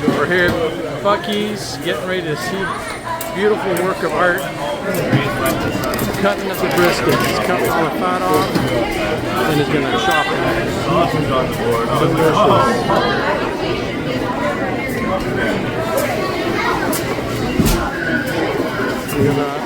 We're here at Buc-ee's, getting ready to see beautiful work of art. Cutting up the brisket. He's cutting all the fat off, and he's going to chop it. Look at that.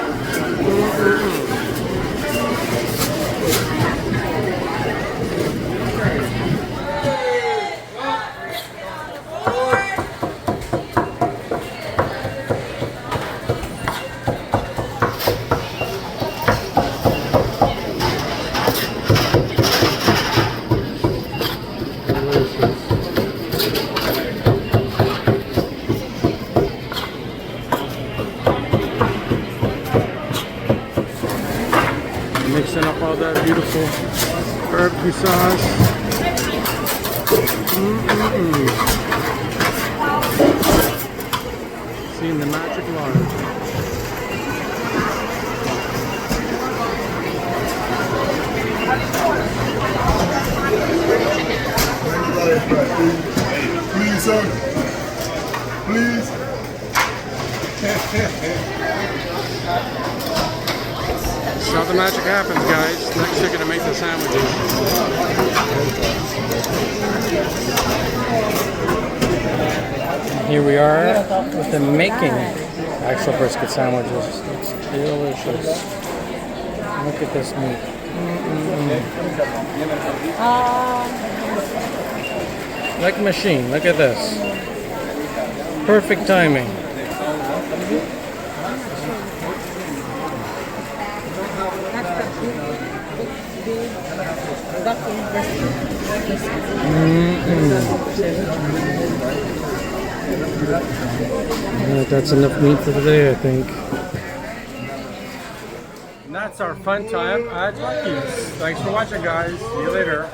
Mixing up all that beautiful barbecue sauce. Seeing the magic lard. Please, sir. Please. That's how the magic happens, guys. Next, you're gonna make the sandwiches. Here we are with the making actual brisket sandwiches. It's delicious. Look at this meat. Like a machine. Look at this. Perfect timing. That's enough meat for today, I think. And that's our fun time at Buc-ee's. Thanks for watching, guys. See you later.